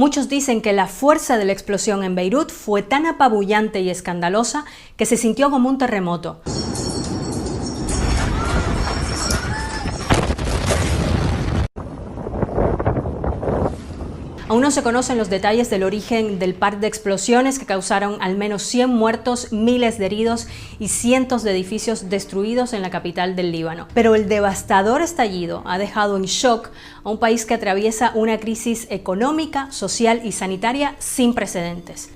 Muchos dicen que la fuerza de la explosión en Beirut fue tan apabullante y escandalosa que se sintió como un terremoto. Aún no se conocen los detalles del origen del par de explosiones que causaron al menos 100 muertos, miles de heridos y cientos de edificios destruidos en la capital del Líbano. Pero el devastador estallido ha dejado en shock a un país que atraviesa una crisis económica, social y sanitaria sin precedentes.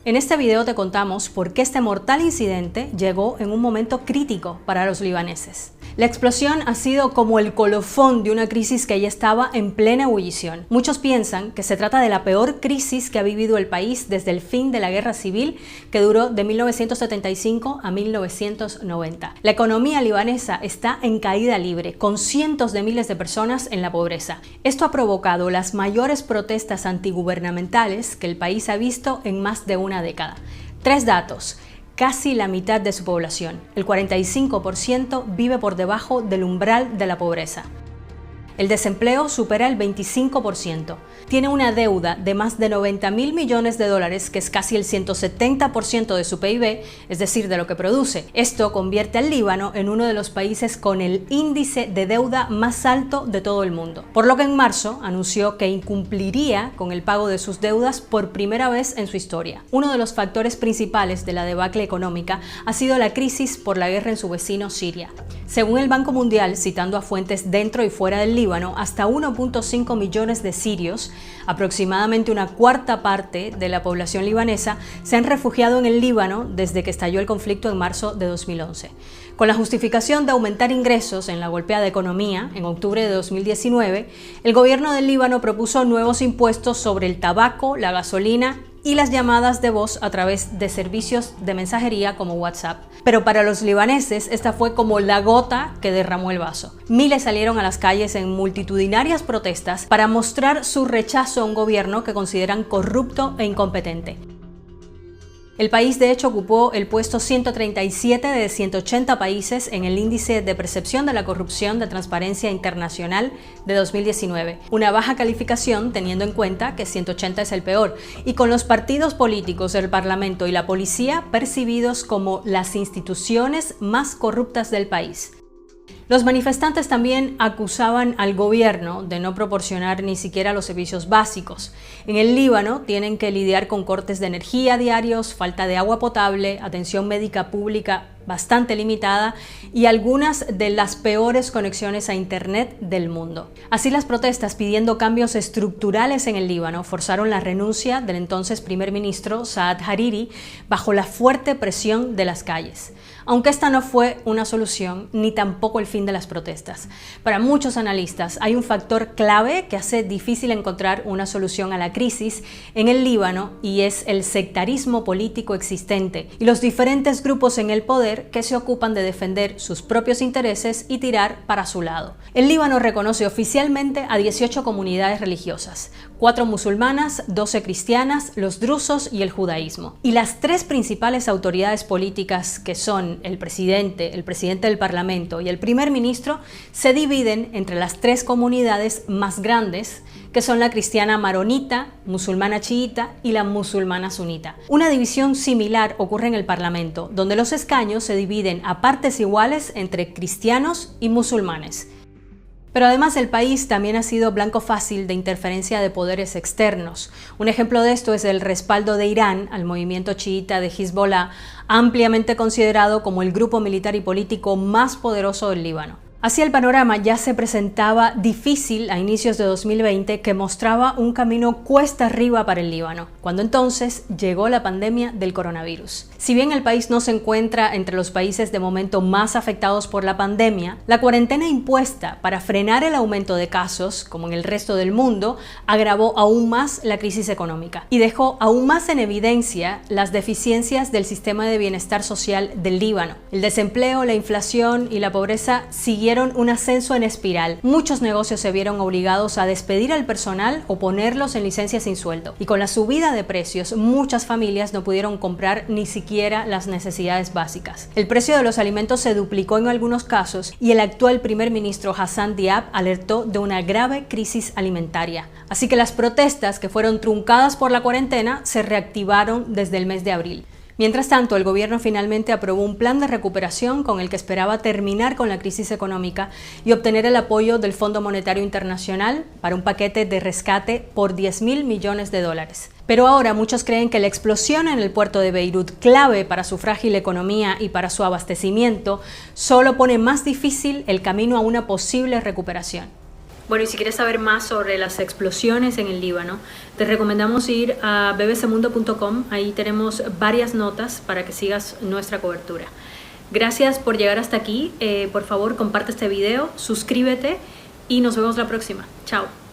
En este video te contamos por qué este mortal incidente llegó en un momento crítico para los libaneses. La explosión ha sido como el colofón de una crisis que ya estaba en plena ebullición. Muchos piensan que se trata de la peor crisis que ha vivido el país desde el fin de la guerra civil, que duró de 1975 a 1990. La economía libanesa está en caída libre, con cientos de miles de personas en la pobreza. Esto ha provocado las mayores protestas antigubernamentales que el país ha visto en más de una década. Tres datos. Casi la mitad de su población, el 45%, vive por debajo del umbral de la pobreza. El desempleo supera el 25%. Tiene una deuda de más de 90.000 millones de dólares, que es casi el 170% de su PIB, es decir, de lo que produce. Esto convierte al Líbano en uno de los países con el índice de deuda más alto de todo el mundo. Por lo que en marzo anunció que incumpliría con el pago de sus deudas por primera vez en su historia. Uno de los factores principales de la debacle económica ha sido la crisis por la guerra en su vecino Siria. Según el Banco Mundial, citando a fuentes dentro y fuera del Líbano, hasta 1.5 millones de sirios, aproximadamente una cuarta parte de la población libanesa, se han refugiado en el Líbano desde que estalló el conflicto en marzo de 2011. Con la justificación de aumentar ingresos en la golpeada economía, en octubre de 2019, el gobierno del Líbano propuso nuevos impuestos sobre el tabaco, la gasolina y las llamadas de voz a través de servicios de mensajería como WhatsApp. Pero para los libaneses esta fue como la gota que derramó el vaso. Miles salieron a las calles en multitudinarias protestas para mostrar su rechazo a un gobierno que consideran corrupto e incompetente. El país, de hecho, ocupó el puesto 137 de 180 países en el índice de percepción de la corrupción de Transparencia Internacional de 2019. Una baja calificación teniendo en cuenta que 180 es el peor, y con los partidos políticos, el Parlamento y la policía percibidos como las instituciones más corruptas del país. Los manifestantes también acusaban al gobierno de no proporcionar ni siquiera los servicios básicos. En el Líbano tienen que lidiar con cortes de energía diarios, falta de agua potable, atención médica pública bastante limitada y algunas de las peores conexiones a Internet del mundo. Así, las protestas pidiendo cambios estructurales en el Líbano forzaron la renuncia del entonces primer ministro Saad Hariri bajo la fuerte presión de las calles. Aunque esta no fue una solución ni tampoco el fin de las protestas. Para muchos analistas hay un factor clave que hace difícil encontrar una solución a la crisis en el Líbano, y es el sectarismo político existente y los diferentes grupos en el poder que se ocupan de defender sus propios intereses y tirar para su lado. El Líbano reconoce oficialmente a 18 comunidades religiosas, 4 musulmanas, 12 cristianas, los drusos y el judaísmo. Y las tres principales autoridades políticas, que son el presidente del Parlamento y el primer ministro, se dividen entre las tres comunidades más grandes, que son la cristiana maronita, musulmana chiita y la musulmana sunita. Una división similar ocurre en el Parlamento, donde los escaños se dividen a partes iguales entre cristianos y musulmanes. Pero además el país también ha sido blanco fácil de interferencia de poderes externos. Un ejemplo de esto es el respaldo de Irán al movimiento chiita de Hezbollah, ampliamente considerado como el grupo militar y político más poderoso del Líbano. Así, el panorama ya se presentaba difícil a inicios de 2020, que mostraba un camino cuesta arriba para el Líbano, cuando entonces llegó la pandemia del coronavirus. Si bien el país no se encuentra entre los países de momento más afectados por la pandemia, la cuarentena impuesta para frenar el aumento de casos, como en el resto del mundo, agravó aún más la crisis económica y dejó aún más en evidencia las deficiencias del sistema de bienestar social del Líbano. El desempleo, la inflación y la pobreza siguieron siguieron un ascenso en espiral. Muchos negocios se vieron obligados a despedir al personal o ponerlos en licencia sin sueldo. Y con la subida de precios, muchas familias no pudieron comprar ni siquiera las necesidades básicas. El precio de los alimentos se duplicó en algunos casos y el actual primer ministro Hassan Diab alertó de una grave crisis alimentaria. Así que las protestas, que fueron truncadas por la cuarentena, se reactivaron desde el mes de abril. Mientras tanto, el gobierno finalmente aprobó un plan de recuperación con el que esperaba terminar con la crisis económica y obtener el apoyo del Fondo Monetario Internacional para un paquete de rescate por $10.000 millones. Pero ahora muchos creen que la explosión en el puerto de Beirut, clave para su frágil economía y para su abastecimiento, solo pone más difícil el camino a una posible recuperación. Bueno, y si quieres saber más sobre las explosiones en el Líbano, te recomendamos ir a bbcmundo.com. Ahí tenemos varias notas para que sigas nuestra cobertura. Gracias por llegar hasta aquí. Por favor, comparte este video, suscríbete y nos vemos la próxima. Chao.